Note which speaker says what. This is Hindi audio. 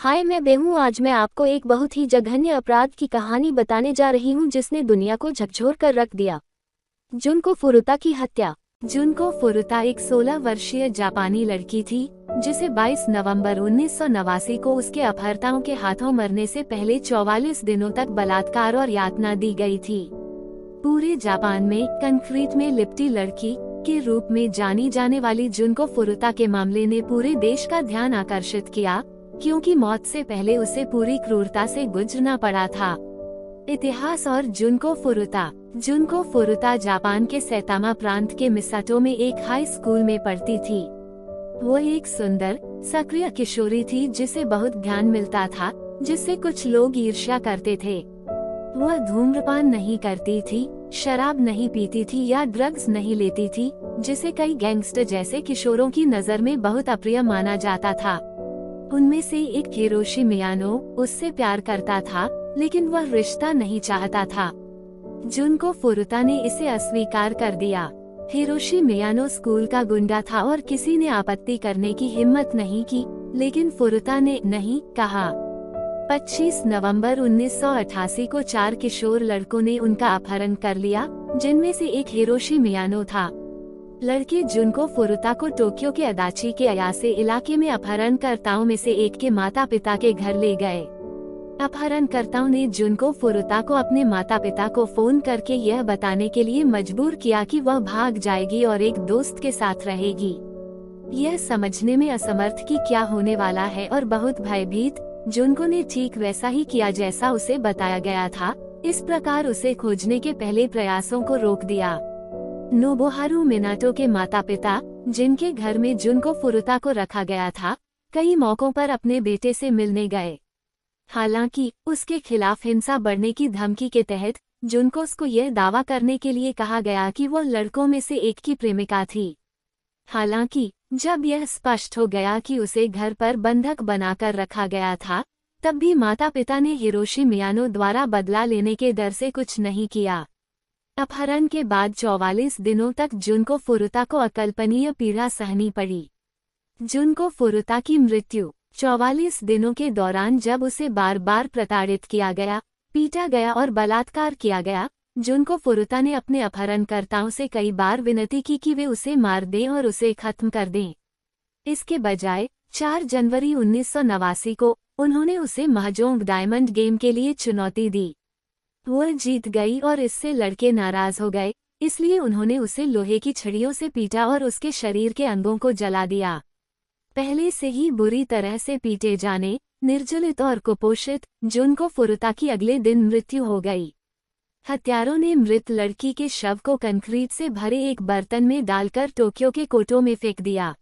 Speaker 1: हाय, मैं बेहू। आज मैं आपको एक बहुत ही जघन्य अपराध की कहानी बताने जा रही हूँ जिसने दुनिया को झकझोर कर रख दिया। जुनको फुरुता की हत्या। जुनको फुरुता एक 16 वर्षीय जापानी लड़की थी जिसे 22 नवंबर 1989 को उसके अपहर्ताओं के हाथों मरने से पहले 44 दिनों तक बलात्कार और यातना दी गई थी। पूरे जापान में कंक्रीट में लिपटी लड़की के रूप में जानी जाने वाली जुनको फुरुता के मामले ने पूरे देश का ध्यान आकर्षित किया, क्योंकि मौत से पहले उसे पूरी क्रूरता से गुजरना पड़ा था। इतिहास और जुनको फुरुता जापान के सैतामा प्रांत के मिसाटो में एक हाई स्कूल में पढ़ती थी। वो एक सुंदर, सक्रिय किशोरी थी जिसे बहुत ध्यान मिलता था, जिससे कुछ लोग ईर्ष्या करते थे। वह धूम्रपान नहीं करती थी, शराब नहीं पीती थी या ड्रग्स नहीं लेती थी, जिसे कई गैंगस्टर जैसे किशोरों की नजर में बहुत अप्रिय माना जाता था। उनमें से एक हिरोशी मियानो उससे प्यार करता था, लेकिन वह रिश्ता नहीं चाहता था। जुनको फुरुता ने इसे अस्वीकार कर दिया। हिरोशी मियानो स्कूल का गुंडा था और किसी ने आपत्ति करने की हिम्मत नहीं की, लेकिन फुरुता ने नहीं कहा। 25 नवंबर 1988 को 4 किशोर लड़कों ने उनका अपहरण कर लिया, जिनमें से एक हिरोशी मियानो था। लड़के जुनको फुरुता को टोक्यो के अदाची के अयासे इलाके में अपहरणकर्ताओं में से एक के माता पिता के घर ले गए। अपहरणकर्ताओं ने जुनको फुरुता को अपने माता पिता को फोन करके यह बताने के लिए मजबूर किया कि वह भाग जाएगी और एक दोस्त के साथ रहेगी। यह समझने में असमर्थ कि क्या होने वाला है और बहुत भयभीत, जुनको ने ठीक वैसा ही किया जैसा उसे बताया गया था। इस प्रकार उसे खोजने के पहले प्रयासों को रोक दिया। नोबुहारू मिनाटो के माता पिता, जिनके घर में जुनको फुरुता को रखा गया था, कई मौकों पर अपने बेटे से मिलने गए। हालांकि उसके खिलाफ हिंसा बढ़ने की धमकी के तहत जुनको को यह दावा करने के लिए कहा गया कि वह लड़कों में से एक की प्रेमिका थी। हालांकि जब यह स्पष्ट हो गया कि उसे घर पर बंधक बनाकर रखा गया था, तब भी माता पिता ने हिरोशी मियानो द्वारा बदला लेने के डर से कुछ नहीं किया। अपहरण के बाद 44 दिनों तक जुनको फुरुता को अकल्पनीय पीड़ा सहनी पड़ी। जुनको फुरुता की मृत्यु। 44 दिनों के दौरान जब उसे बार बार प्रताड़ित किया गया, पीटा गया और बलात्कार किया गया, जुनको फुरुता ने अपने अपहरणकर्ताओं से कई बार विनती की कि वे उसे मार दें और उसे खत्म कर दें। इसके बजाय 4 जनवरी 1989 को उन्होंने उसे महजोंग डायमंड गेम के लिए चुनौती दी। वह जीत गई और इससे लड़के नाराज हो गए, इसलिए उन्होंने उसे लोहे की छड़ियों से पीटा और उसके शरीर के अंगों को जला दिया। पहले से ही बुरी तरह से पीटे जाने, निर्जलित और कुपोषित जुनको फुरुता की अगले दिन मृत्यु हो गई। हत्यारों ने मृत लड़की के शव को कंक्रीट से भरे एक बर्तन में डालकर टोक्यो के कोटो में फेंक दिया।